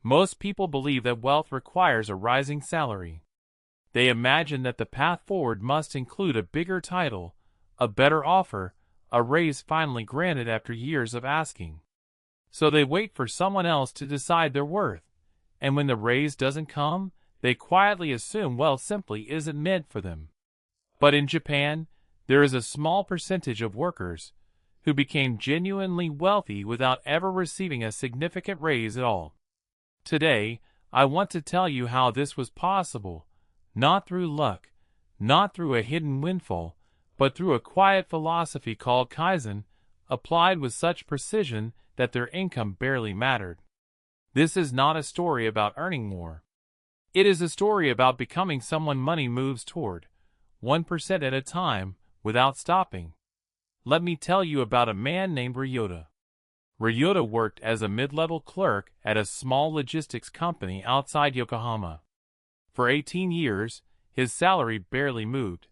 Most people believe that wealth requires a rising salary. They imagine that the path forward must include a bigger title, a better offer, a raise finally granted after years of asking. So they wait for someone else to decide their worth, and when the raise doesn't come, they quietly assume wealth simply isn't meant for them. But in Japan, there is a small percentage of workers who became genuinely wealthy without ever receiving a significant raise at all. Today, I want to tell you how this was possible, not through luck, not through a hidden windfall, but through a quiet philosophy called Kaizen, applied with such precision that their income barely mattered. This is not a story about earning more. It is a story about becoming someone money moves toward, 1% at a time, without stopping. Let me tell you about a man named Ryota. Ryota worked as a mid-level clerk at a small logistics company outside Yokohama. For 18 years, his salary barely moved.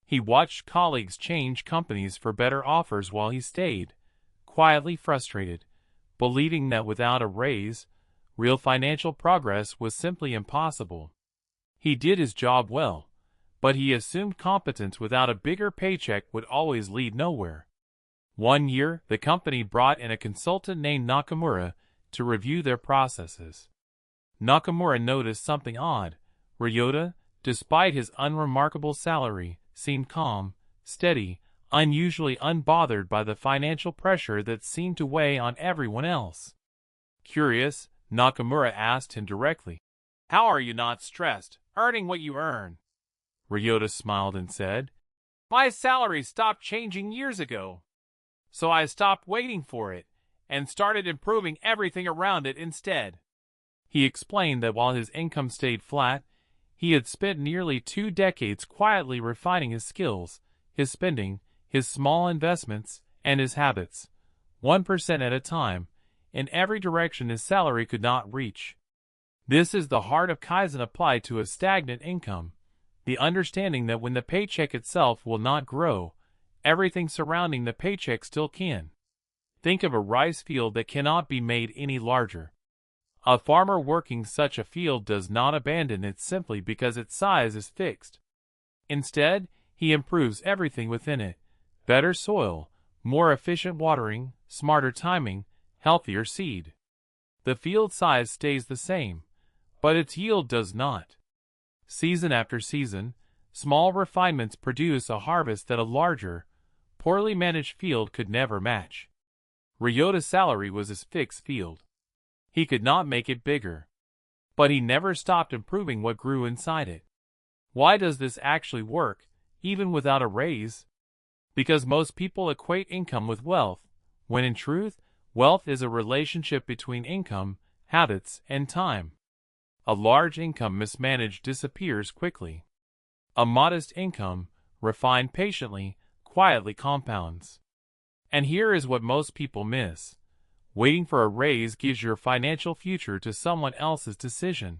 He watched colleagues change companies for better offers while he stayed, quietly frustrated, believing that without a raise, real financial progress was simply impossible. He did his job well, but he assumed competence without a bigger paycheck would always lead nowhere. One year, the company brought in a consultant named Nakamura to review their processes. Nakamura noticed something odd. Ryota, despite his unremarkable salary, seemed calm, steady, unusually unbothered by the financial pressure that seemed to weigh on everyone else. Curious, Nakamura asked him directly, "How are you not stressed, earning what you earn?" Ryota smiled and said, "My salary stopped changing years ago. So I stopped waiting for it, and started improving everything around it instead." He explained that while his income stayed flat, he had spent nearly 2 decades quietly refining his skills, his spending, his small investments, and his habits, 1% at a time, in every direction his salary could not reach. This is the heart of Kaizen applied to a stagnant income, the understanding that when the paycheck itself will not grow, everything surrounding the paycheck still can. Think of a rice field that cannot be made any larger. A farmer working such a field does not abandon it simply because its size is fixed. Instead, he improves everything within it: better soil, more efficient watering, smarter timing, healthier seed. The field size stays the same, but its yield does not. Season after season, small refinements produce a harvest that a larger, poorly managed field could never match. Ryota's salary was his fixed field. He could not make it bigger. But he never stopped improving what grew inside it. Why does this actually work, even without a raise? Because most people equate income with wealth, when in truth, wealth is a relationship between income, habits, and time. A large income mismanaged disappears quickly. A modest income, refined patiently, quietly compounds. And here is what most people miss. Waiting for a raise gives your financial future to someone else's decision.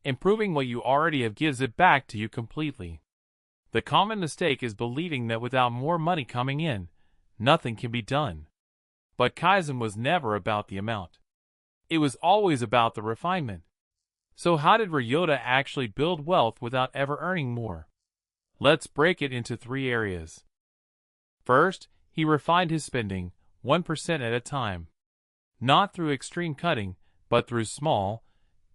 Improving what you already have gives it back to you completely. The common mistake is believing that without more money coming in, nothing can be done. But Kaizen was never about the amount. It was always about the refinement. So how did Ryota actually build wealth without ever earning more? Let's break it into 3 areas. First, he refined his spending, 1% at a time. Not through extreme cutting, but through small,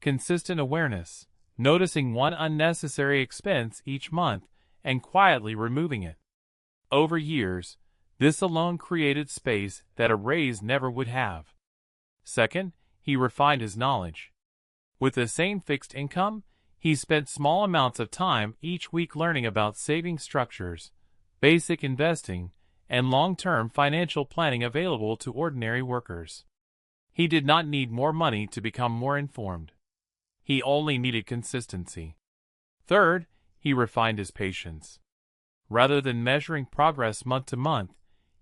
consistent awareness, noticing one unnecessary expense each month and quietly removing it. Over years, this alone created space that a raise never would have. Second, he refined his knowledge. With the same fixed income, he spent small amounts of time each week learning about saving structures, basic investing, and long-term financial planning available to ordinary workers. He did not need more money to become more informed. He only needed consistency. Third, he refined his patience. Rather than measuring progress month to month,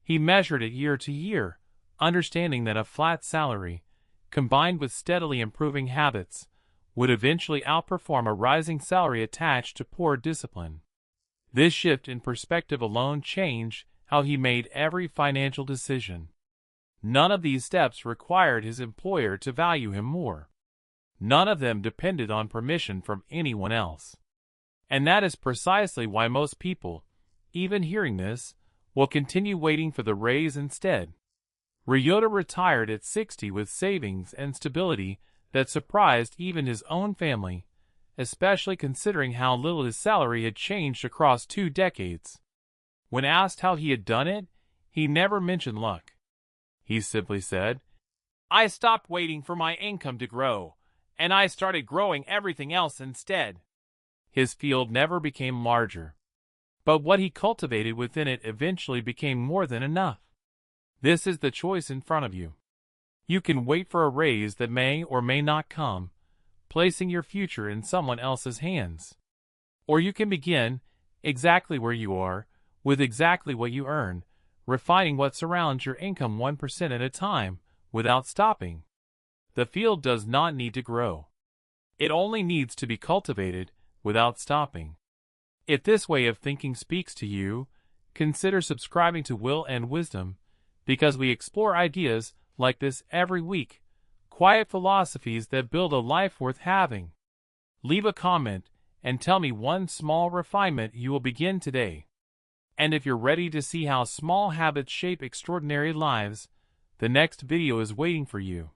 he measured it year to year, understanding that a flat salary, combined with steadily improving habits, would eventually outperform a rising salary attached to poor discipline. This shift in perspective alone changed how he made every financial decision. None of these steps required his employer to value him more. None of them depended on permission from anyone else. And that is precisely why most people, even hearing this, will continue waiting for the raise instead. Ryota retired at 60 with savings and stability that surprised even his own family, especially considering how little his salary had changed across 2 decades. When asked how he had done it, he never mentioned luck. He simply said, "I stopped waiting for my income to grow, and I started growing everything else instead." His field never became larger, but what he cultivated within it eventually became more than enough. This is the choice in front of you. You can wait for a raise that may or may not come, placing your future in someone else's hands. Or you can begin, exactly where you are, with exactly what you earn, refining what surrounds your income 1% at a time, without stopping. The field does not need to grow. It only needs to be cultivated, without stopping. If this way of thinking speaks to you, consider subscribing to Will and Wisdom, because we explore ideas like this every week, quiet philosophies that build a life worth having. Leave a comment and tell me one small refinement you will begin today. And if you're ready to see how small habits shape extraordinary lives, the next video is waiting for you.